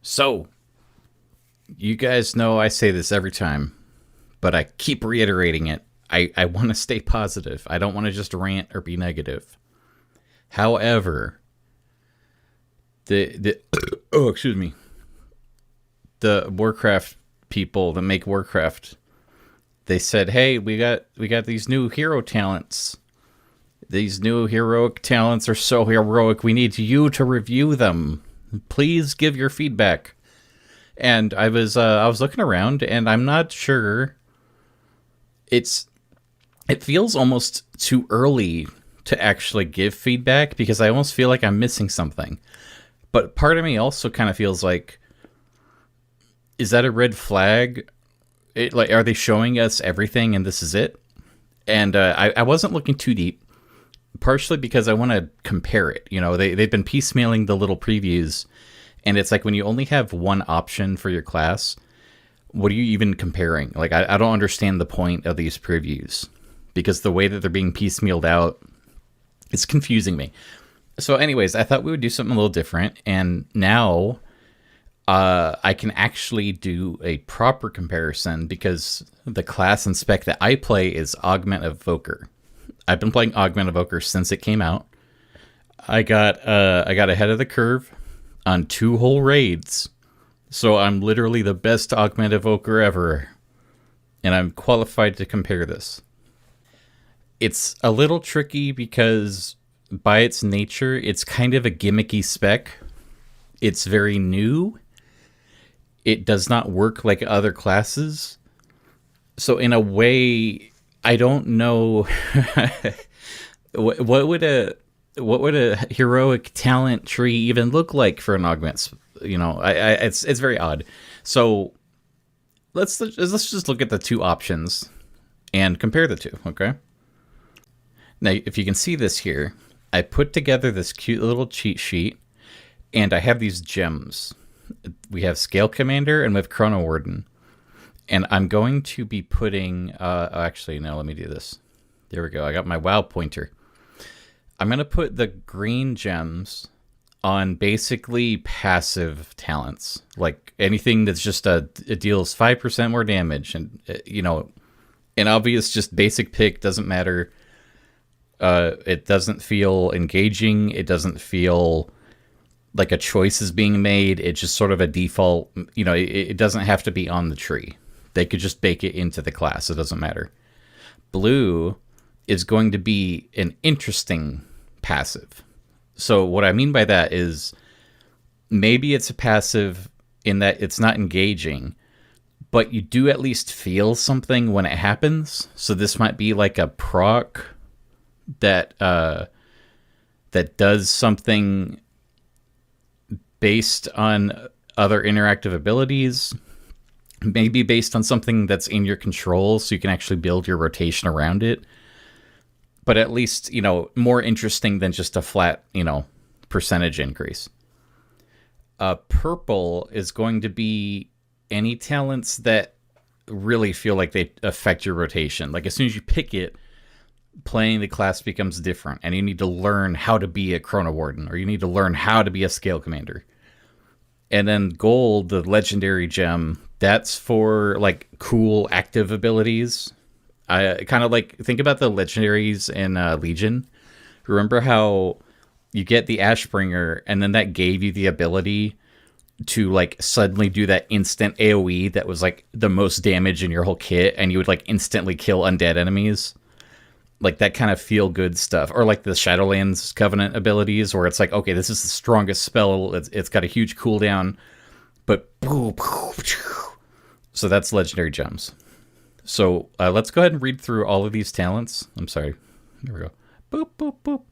So, you guys know I say this every time, but I keep reiterating it. I want to stay positive. I don't want to just rant or be negative. However, the oh, excuse me. The Warcraft people that make Warcraft, they said, "Hey, we got these new hero talents. These new heroic talents are so heroic. We need you to review them. Please give your feedback." And I was looking around, and I'm not sure. It feels almost too early to actually give feedback because I almost feel like I'm missing something. But part of me also kind of feels like, is that a red flag? Like, are they showing us everything and this is it? And I wasn't looking too deep, partially because I want to compare it. You know, they've been piecemealing the little previews, and it's like when you only have one option for your class, what are you even comparing? Like, I don't understand the point of these previews because the way that they're being piecemealed out, it's confusing me. So anyways, I thought we would do something a little different, and now I can actually do a proper comparison because the class and spec that I play is Augment Evoker. I've been playing Augment Evoker since it came out. I got ahead of the curve on 2 whole raids, so I'm literally the best Augment Evoker ever, and I'm qualified to compare this. It's a little tricky because by its nature, it's kind of a gimmicky spec. It's very new. It does not work like other classes. So in a way, I don't know what would a heroic talent tree even look like for an augment. You know, it's very odd. So let's just look at the 2 options and compare the 2. Okay. Now, if you can see this here, I put together this cute little cheat sheet, and I have these gems. We have Scale Commander and we have Chrono Warden. And I'm going to be putting... actually, no, let me do this. There we go. I got my WoW pointer. I'm going to put the green gems on basically passive talents. Like anything that's just it deals 5% more damage. And, an obvious just basic pick doesn't matter. It doesn't feel engaging. It doesn't feel like a choice is being made. It's just sort of a default. It doesn't have to be on the tree. They could just bake it into the class. It doesn't matter. Blue is going to be an interesting passive. So what I mean by that is maybe it's a passive in that it's not engaging, but you do at least feel something when it happens. So this might be like a proc that does something based on other interactive abilities, maybe based on something that's in your control, so you can actually build your rotation around it. But at least, more interesting than just a flat, percentage increase. Purple is going to be any talents that really feel like they affect your rotation. Like as soon as you pick it, playing the class becomes different, and you need to learn how to be a Chrono Warden, or you need to learn how to be a Scale Commander. And then gold, the legendary gem, that's for like cool active abilities. I kind of like think about the legendaries in Legion. Remember how you get the Ashbringer, and then that gave you the ability to like suddenly do that instant AoE that was like the most damage in your whole kit, and you would like instantly kill undead enemies. Like that kind of feel good stuff, or like the Shadowlands Covenant abilities, where it's like, okay, this is the strongest spell. It's got a huge cooldown, but so that's legendary gems. So let's go ahead and read through all of these talents. I'm sorry. There we go. Boop boop boop.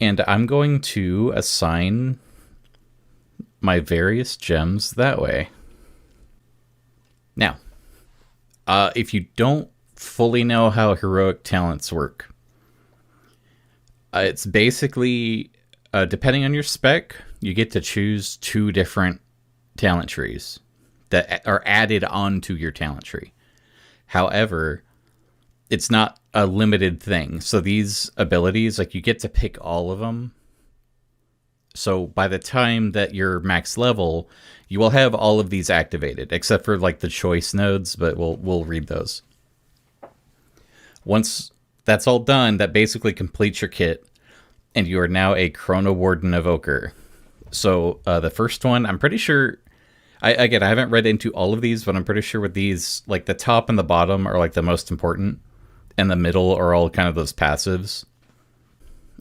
And I'm going to assign my various gems that way. Now, if you don't fully know how heroic talents work, it's basically depending on your spec, you get to choose 2 different talent trees that are added onto your talent tree. However, it's not a limited thing. So these abilities, like you get to pick all of them, So by the time that you're max level, you will have all of these activated, except for like the choice nodes, but we'll read those. Once that's all done, that basically completes your kit, and you are now a Chrono Warden Evoker. So the first one, I'm pretty sure. I haven't read into all of these, but I'm pretty sure with these, like the top and the bottom are like the most important, and the middle are all kind of those passives.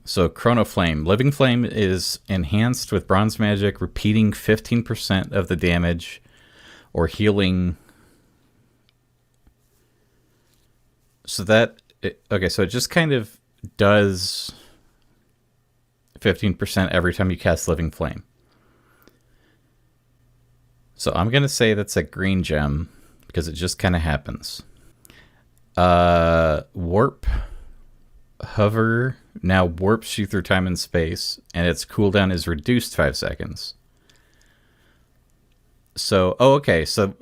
So Chrono Flame. Living Flame is enhanced with bronze magic, repeating 15% of the damage or healing. So that, okay, so it just kind of does 15% every time you cast Living Flame. So I'm going to say that's a green gem because it just kind of happens. Warp. Hover now warps you through time and space, and its cooldown is reduced 5 seconds. So, okay. So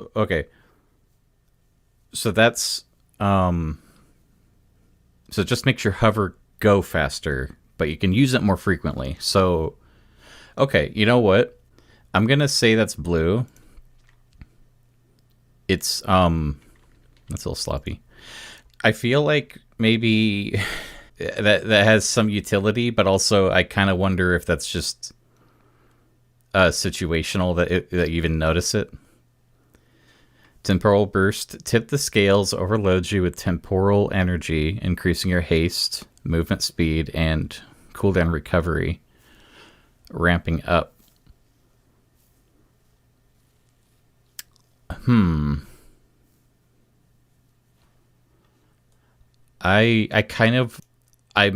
that's, so it just makes your hover go faster, but you can use it more frequently. So, okay, you know what? I'm going to say that's blue. It's, that's a little sloppy. I feel like maybe that has some utility, but also I kind of wonder if that's just situational that you even notice it. Temporal Burst. Tip the scales overloads you with temporal energy, increasing your haste, movement speed, and cooldown recovery, ramping up. I kind of I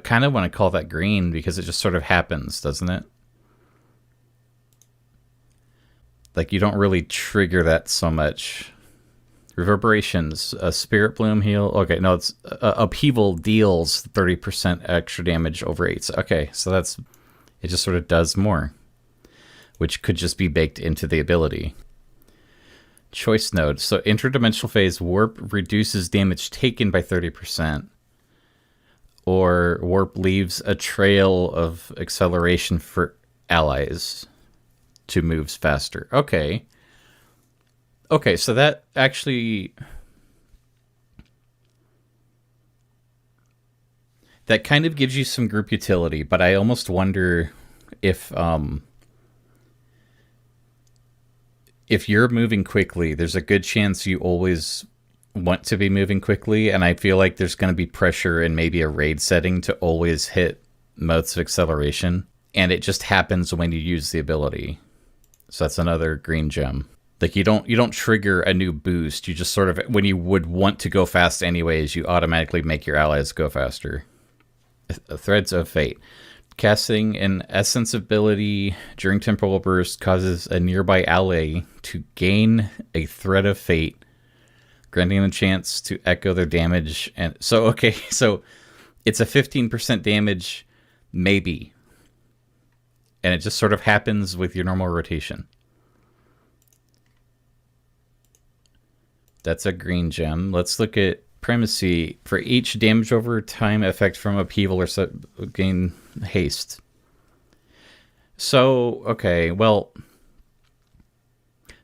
kind of want to call that green because it just sort of happens, doesn't it? Like, you don't really trigger that so much. Reverberations, Spirit Bloom heal. Okay, no, it's Upheaval deals 30% extra damage over 8. So, okay, so that's, it just sort of does more, which could just be baked into the ability. Choice node. So interdimensional phase, warp reduces damage taken by 30. Or warp leaves a trail of acceleration for allies to moves faster. Okay. Okay, so that actually, that kind of gives you some group utility, but I almost wonder if you're moving quickly, there's a good chance you always want to be moving quickly, and I feel like there's going to be pressure in maybe a raid setting to always hit modes of acceleration, and it just happens when you use the ability. So that's another green gem. Like, you don't trigger a new boost, you just sort of, when you would want to go fast anyways, you automatically make your allies go faster. Threads of Fate. Casting an essence ability during temporal burst causes a nearby ally to gain a thread of fate, granting them a chance to echo their damage. And so, okay, so it's a 15% damage, maybe, and it just sort of happens with your normal rotation. That's a green gem. Let's look at Primacy. For each damage over time effect from upheaval or gain haste. So, okay, well,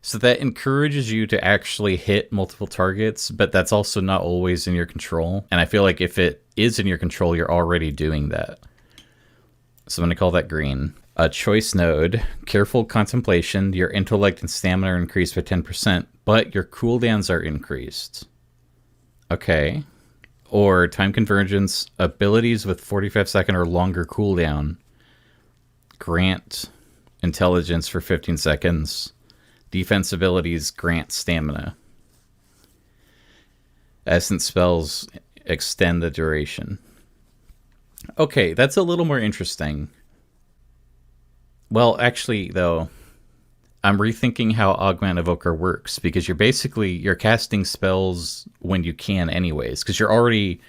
so that encourages you to actually hit multiple targets, but that's also not always in your control. And I feel like if it is in your control, you're already doing that. So I'm going to call that green. A choice node. Careful contemplation. Your intellect and stamina are increased by 10%, but your cooldowns are increased. Okay. Or time convergence. Abilities with 45-second or longer cooldown grant intelligence for 15 seconds. Defense abilities grant stamina. Essence spells extend the duration. Okay, that's a little more interesting. Well, actually, though, I'm rethinking how Augment Evoker works, because you're casting spells when you can anyways, because you're already,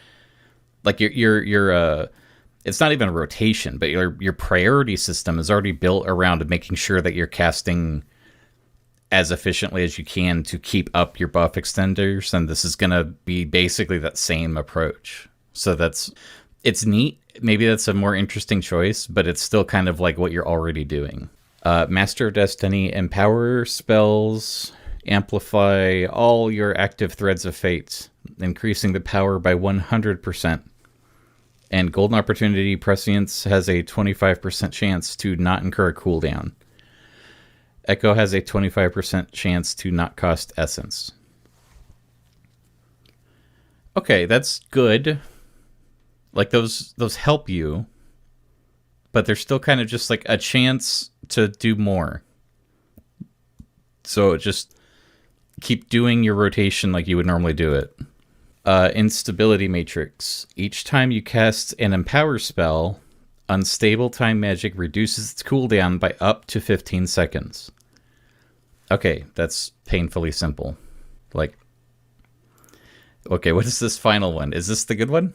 like, you're it's not even a rotation, but your priority system is already built around making sure that you're casting as efficiently as you can to keep up your buff extenders, and this is going to be basically that same approach. So that's It's neat. Maybe that's a more interesting choice, but it's still kind of like what you're already doing. Master of Destiny, empower spells, amplify all your active threads of fate, increasing the power by 100%. And Golden Opportunity Prescience has a 25% chance to not incur a cooldown. Echo has a 25% chance to not cost essence. Okay, that's good. Like those help you, but they're still kind of just like a chance to do more. So just keep doing your rotation like you would normally do it. Instability Matrix. Each time you cast an Empower spell, Unstable Time Magic reduces its cooldown by up to 15 seconds. Okay, that's painfully simple. Like, okay, what is this final one? Is this the good one?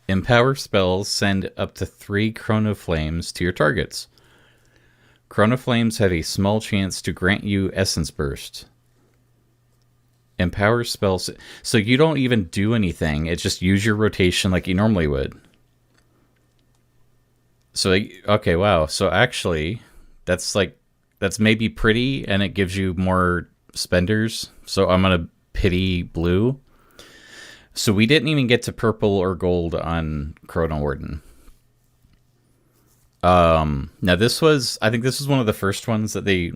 Empower spells send up to 3 Chrono Flames to your targets. Chrono Flames have a small chance to grant you Essence Burst. Empower spells... So you don't even do anything. It's just use your rotation like you normally would. So, okay, wow. So actually, that's maybe pretty, and it gives you more spenders. So I'm going to pity blue. So we didn't even get to purple or gold on Chrono Warden. Now this was... I think this was one of the first ones that they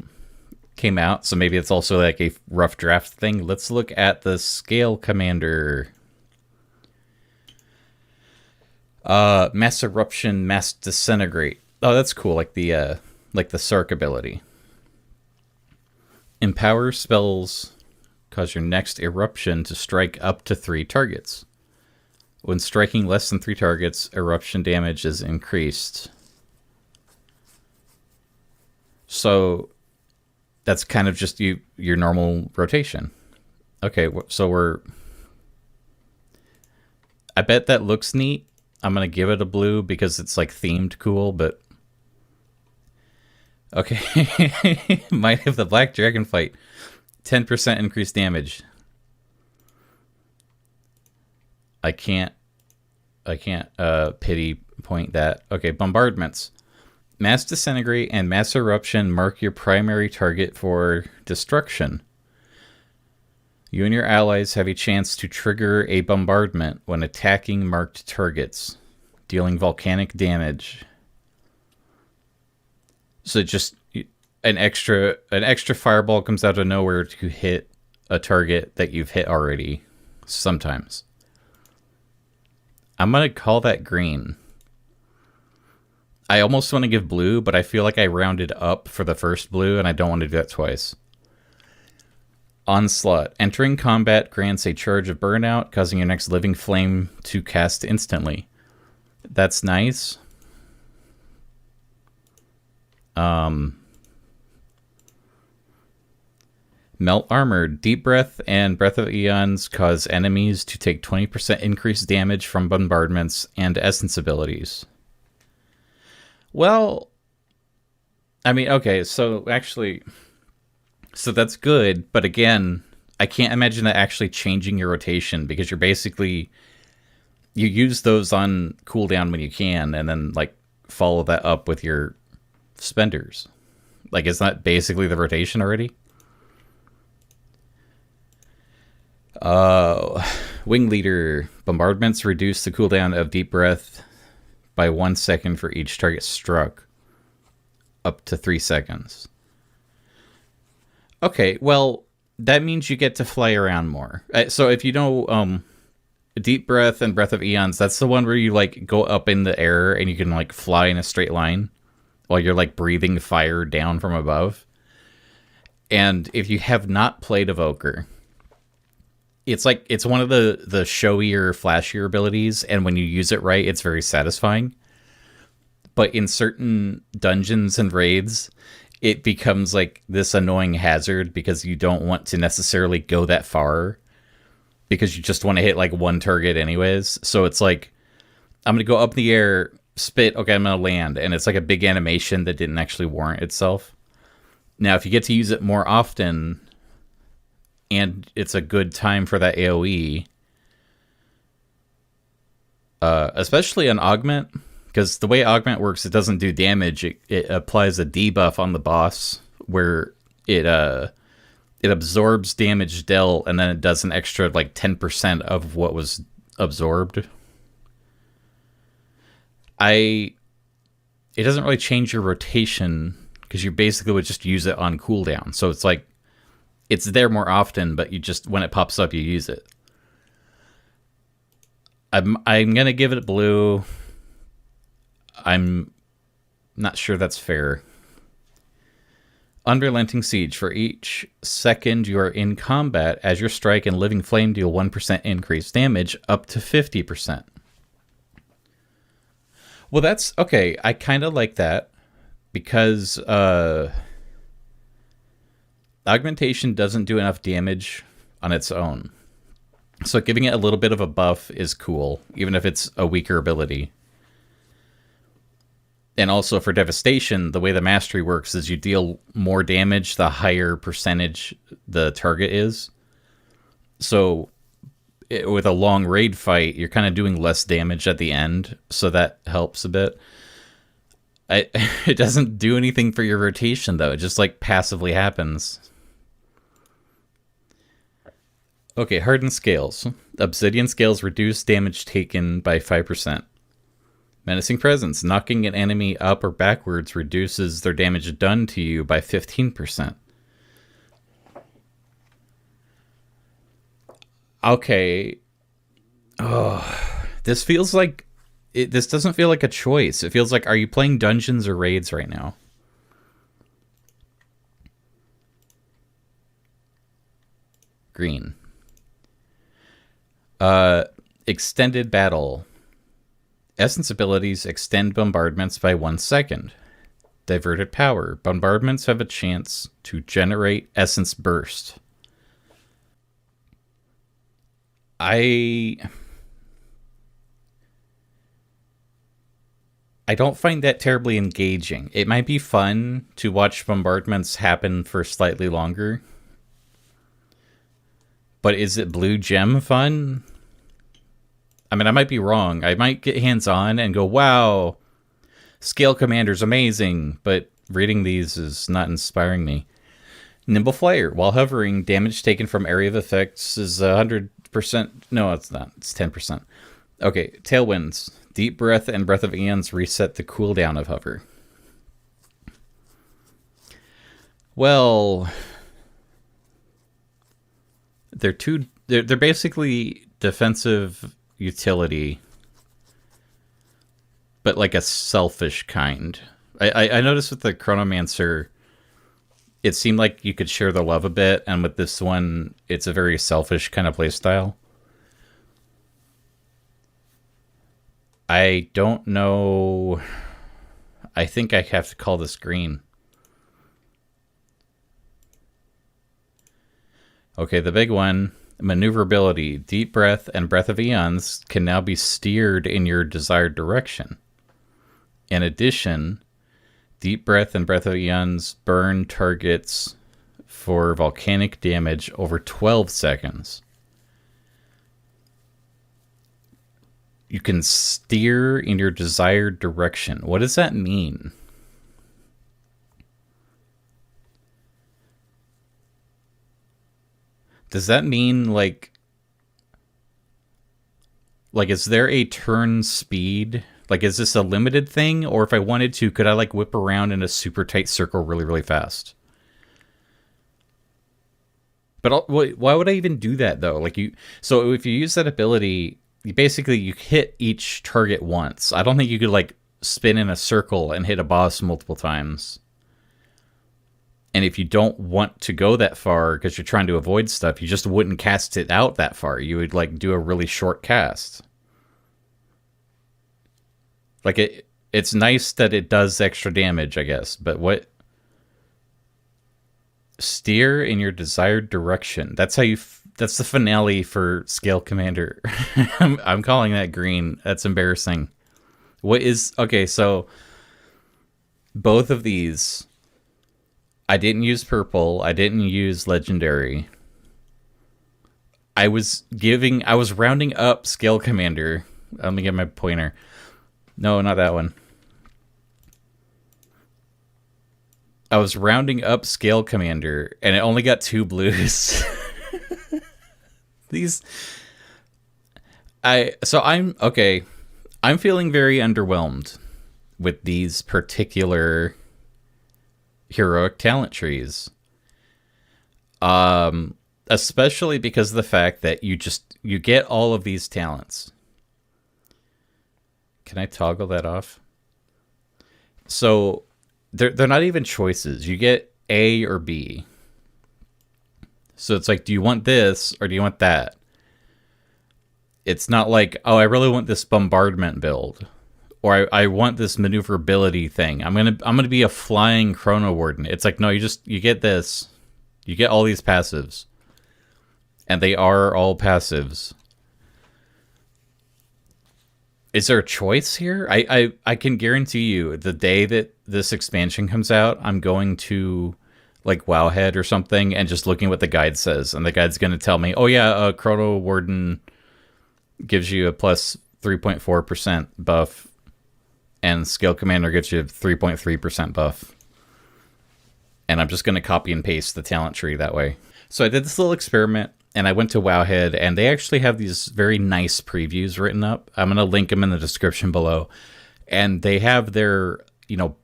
came out, so maybe it's also like a rough draft thing. Let's look at the Scale Commander. Mass Eruption, Mass Disintegrate. Oh, that's cool. Like the Sark ability. Empower spells cause your next eruption to strike up to 3 targets. When striking less than 3 targets, eruption damage is increased. So that's kind of just your normal rotation. Okay, so I bet that looks neat. I'm going to give it a blue because it's like themed cool, but... Okay. Might have the Black Dragon fight. 10% increased damage. I can't pity point that. Okay, bombardments. Mass Disintegrate and Mass Eruption mark your primary target for destruction. You and your allies have a chance to trigger a bombardment when attacking marked targets, dealing volcanic damage. So just an extra fireball comes out of nowhere to hit a target that you've hit already, sometimes. I'm going to call that green. I almost want to give blue, but I feel like I rounded up for the first blue, and I don't want to do that twice. Onslaught. Entering combat grants a charge of burnout, causing your next living flame to cast instantly. That's nice. Melt Armor. Deep Breath and Breath of Eons cause enemies to take 20% increased damage from bombardments and essence abilities. Well, I mean, okay, so actually, so that's good, but again, I can't imagine that actually changing your rotation, because you're basically, you use those on cooldown when you can, and then, like, follow that up with your spenders. Like, isn't that basically the rotation already? Wing Leader. Bombardments reduce the cooldown of Deep Breath by 1 second for each target struck, up to 3 seconds. Okay, well, that means you get to fly around more. So if you know Deep Breath and Breath of Eons, that's the one where you like go up in the air and you can like fly in a straight line while you're like breathing fire down from above. And if you have not played Evoker, it's like, it's one of the showier, flashier abilities, and when you use it right, it's very satisfying. But in certain dungeons and raids, it becomes like this annoying hazard because you don't want to necessarily go that far because you just want to hit like one target anyways. So it's like, I'm going to go up in the air, spit, okay, I'm going to land. And it's like a big animation that didn't actually warrant itself. Now, if you get to use it more often, and it's a good time for that AoE, especially an augment, because the way augment works, it doesn't do damage. It applies a debuff on the boss where it absorbs damage dealt, and then it does an extra like 10% of what was absorbed. It doesn't really change your rotation because you basically would just use it on cooldown. So it's like it's there more often, but you just when it pops up, you use it. I'm gonna give it blue. I'm not sure that's fair. Unrelenting Siege. For each second you are in combat, as your strike and living flame deal 1% increased damage up to 50%. Well, that's okay. I kind of like that because augmentation doesn't do enough damage on its own. So giving it a little bit of a buff is cool, even if it's a weaker ability. And also for devastation, the way the mastery works is you deal more damage the higher percentage the target is. So with a long raid fight, you're kind of doing less damage at the end, so that helps a bit. It doesn't do anything for your rotation, though. It just like passively happens. Okay, hardened scales. Obsidian scales reduce damage taken by 5%. Menacing Presence. Knocking an enemy up or backwards reduces their damage done to you by 15%. Okay. Oh, this feels like... this doesn't feel like a choice. It feels like, are you playing dungeons or raids right now? Green. Extended Battle. Essence abilities extend bombardments by 1 second. Diverted Power. Bombardments have a chance to generate Essence Burst. I don't find that terribly engaging. It might be fun to watch bombardments happen for slightly longer. But is it blue gem fun? I mean, I might be wrong. I might get hands-on and go, wow, Scale Commander's amazing, but reading these is not inspiring me. Nimble Flyer. While hovering, damage taken from area of effects is 100%. No, it's not. It's 10%. Okay, Tailwinds. Deep Breath and Breath of Eons reset the cooldown of hover. Well, they're basically defensive utility, but like a selfish kind. I noticed with the Chronomancer, it seemed like you could share the love a bit, and with this one, it's a very selfish kind of playstyle. I don't know. I think I have to call this green. Okay, the big one. Maneuverability. Deep Breath and Breath of Eons can now be steered in your desired direction. In addition, Deep Breath and Breath of Eons burn targets for volcanic damage over 12 seconds. You can steer in your desired direction. What does that mean? Does that mean like is there a turn speed? Like, is this a limited thing? Or if I wanted to, could I like whip around in a super tight circle really, really fast? But why would I even do that though? So if you use that ability, you hit each target once. I don't think you could like spin in a circle and hit a boss multiple times. And if you don't want to go that far because you're trying to avoid stuff, you just wouldn't cast it out that far. You would like do a really short cast. Like it's nice that it does extra damage, I guess. But what? Steer in your desired direction. That's how you. That's the finale for Scale Commander. I'm calling that green. That's embarrassing. What is okay? So both of these. I didn't use purple. I didn't use legendary. I was rounding up Scale Commander Let me get my pointer. No, not that one. I was rounding up Scale Commander, and it only got 2 blues. These... I'm feeling very underwhelmed with these particular heroic talent trees. Especially because of the fact that you get all of these talents. Can I toggle that off? So they're not even choices. You get A or B. So it's like, do you want this or do you want that? It's not like, oh, I really want this bombardment build, or I want this maneuverability thing. I'm gonna be a flying Chrono Warden. It's like, no, you get this. You get all these passives. And they are all passives. Is there a choice here? I can guarantee you the day that this expansion comes out, I'm going to like Wowhead or something and just looking at what the guide says. And the guide's going to tell me, oh yeah, Chrono Warden gives you a plus 3.4% buff, and Scale Commander gives you a 3.3% buff. And I'm just going to copy and paste the talent tree that way. So I did this little experiment, and I went to Wowhead, and they actually have these very nice previews written up. I'm going to link them in the description below. And they have their,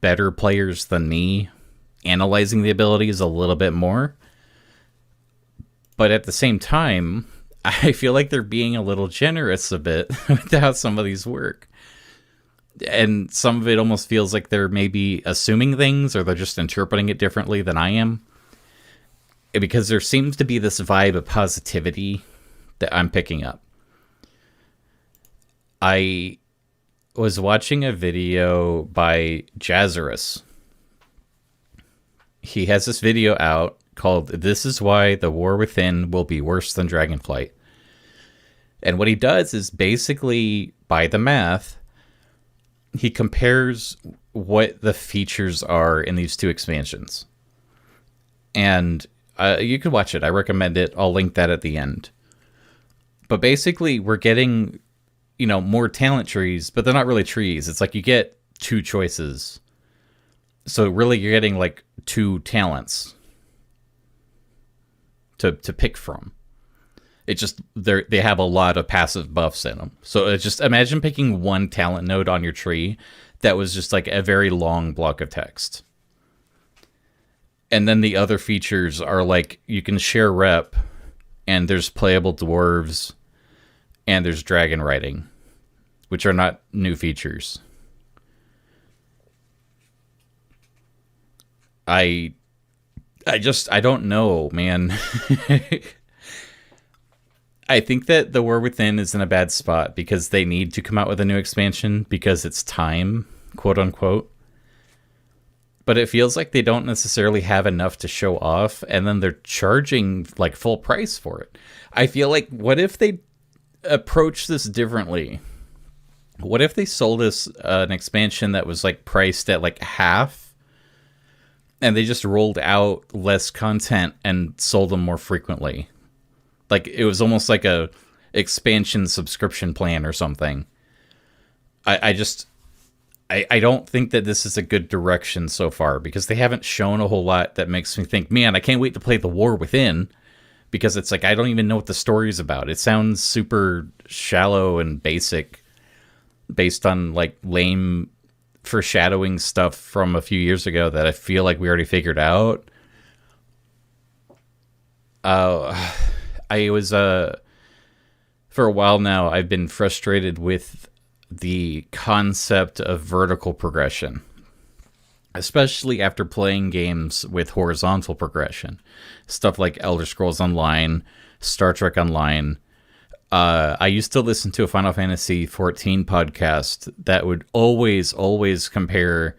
better players than me analyzing the abilities a little bit more. But at the same time, I feel like they're being a little generous a bit with how some of these work. And some of it almost feels like they're maybe assuming things, or they're just interpreting it differently than I am. Because there seems to be this vibe of positivity that I'm picking up. I was watching a video by Jazzarus. He has this video out called "This is Why the War Within Will Be Worse Than Dragonflight." And what he does is basically, by the math, he compares what the features are in these two expansions. And you can watch it. I recommend it. I'll link that at the end. But basically, we're getting, more talent trees, but they're not really trees. It's like you get 2 choices. So really, you're getting like 2 talents to pick from. It just, they have a lot of passive buffs in them. So it's just, imagine picking one talent node on your tree that was just like a very long block of text. And then the other features are like, you can share rep, and there's playable dwarves, and there's dragon riding, which are not new features. I don't know, man. I think that the War Within is in a bad spot because they need to come out with a new expansion because it's time, quote unquote. But it feels like they don't necessarily have enough to show off, and then they're charging like full price for it. I feel like, what if they approach this differently? What if they sold us an expansion that was like priced at like half, and they just rolled out less content and sold them more frequently? Like, it was almost like a expansion subscription plan or something. I don't think that this is a good direction so far, because they haven't shown a whole lot that makes me think, man, I can't wait to play The War Within, because it's like, I don't even know what the story is about. It sounds super shallow and basic based on like lame foreshadowing stuff from a few years ago that I feel like we already figured out. I was, for a while now, I've been frustrated with the concept of vertical progression, especially after playing games with horizontal progression. Stuff like Elder Scrolls Online, Star Trek Online. I used to listen to a Final Fantasy XIV podcast that would always compare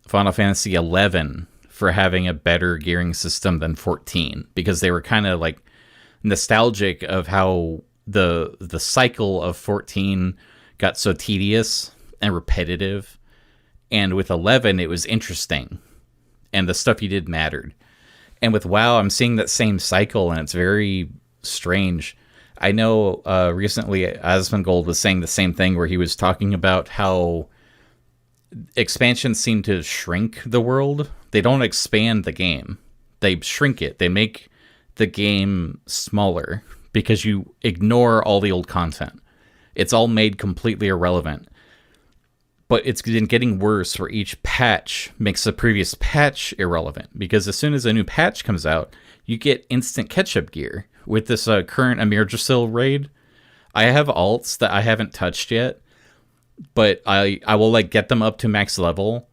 Final Fantasy XI for having a better gearing system than 14, because they were kind of like nostalgic of how the cycle of 14 got so tedious and repetitive, and with 11 it was interesting and the stuff you did mattered. And with WoW, I'm seeing that same cycle, and it's very strange. I know recently Asmongold was saying the same thing, where he was talking about how expansions seem to shrink the world. They don't expand the game. They shrink it. They make the game smaller because you ignore all the old content. It's all made completely irrelevant. But it's been getting worse, where each patch makes the previous patch irrelevant, because as soon as a new patch comes out, you get instant catch-up gear. With this current Amir Drasil raid, I have alts that I haven't touched yet, but I will like get them up to max level,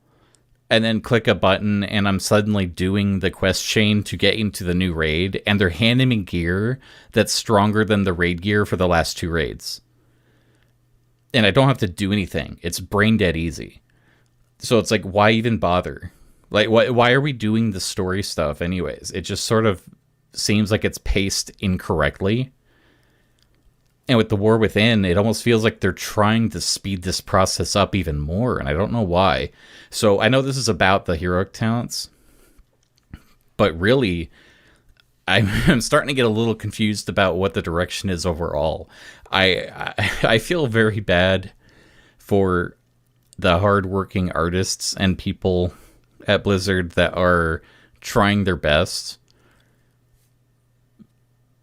and then click a button, and I'm suddenly doing the quest chain to get into the new raid, and they're handing me gear that's stronger than the raid gear for the last 2 raids. And I don't have to do anything. It's brain dead easy. So it's like, why even bother? Like, why are we doing the story stuff anyways? It just sort of seems like it's paced incorrectly. And with the War Within, it almost feels like they're trying to speed this process up even more, and I don't know why. So I know this is about the heroic talents, but really, I'm starting to get a little confused about what the direction is overall. I feel very bad for the hardworking artists and people at Blizzard that are trying their best.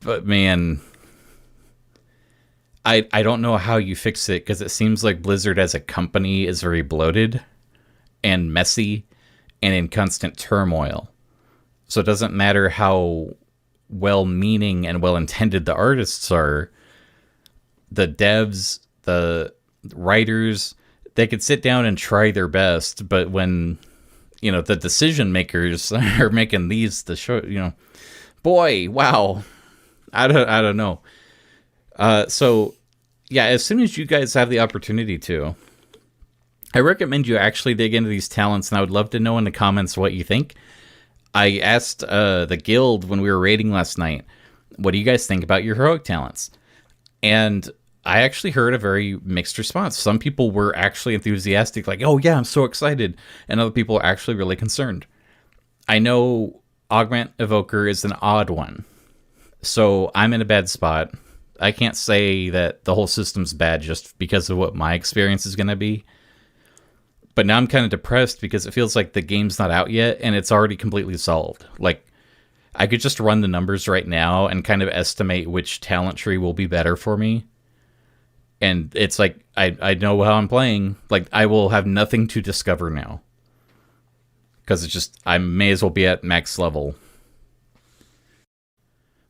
But man, I don't know how you fix it, because it seems like Blizzard as a company is very bloated and messy and in constant turmoil. So it doesn't matter how well-meaning and well-intended the artists are. The devs, the writers, they could sit down and try their best, but when, you know, the decision makers are making the show, you know, boy, wow, I don't know. So yeah, as soon as you guys have the opportunity to, I recommend you actually dig into these talents, and I would love to know in the comments what you think. I asked the guild when we were raiding last night, what do you guys think about your heroic talents? And I actually heard a very mixed response. Some people were actually enthusiastic, like, oh yeah, I'm so excited. And other people are actually really concerned. I know Augment Evoker is an odd one, so I'm in a bad spot. I can't say that the whole system's bad just because of what my experience is going to be. But now I'm kind of depressed because it feels like the game's not out yet and it's already completely solved. Like, I could just run the numbers right now and kind of estimate which talent tree will be better for me. And it's like, I know how I'm playing. Like, I will have nothing to discover now. Because it's just, I may as well be at max level.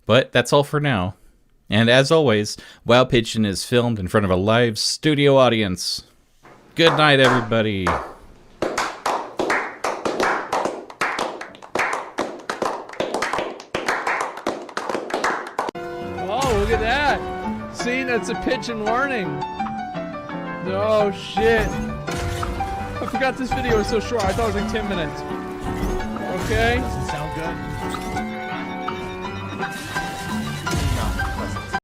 But that's all for now. And as always, WoW Pigeon is filmed in front of a live studio audience. Good night, everybody. Oh, look at that. See, that's a pigeon warning. Oh, shit. I forgot this video was so short. I thought it was like 10 minutes. Okay.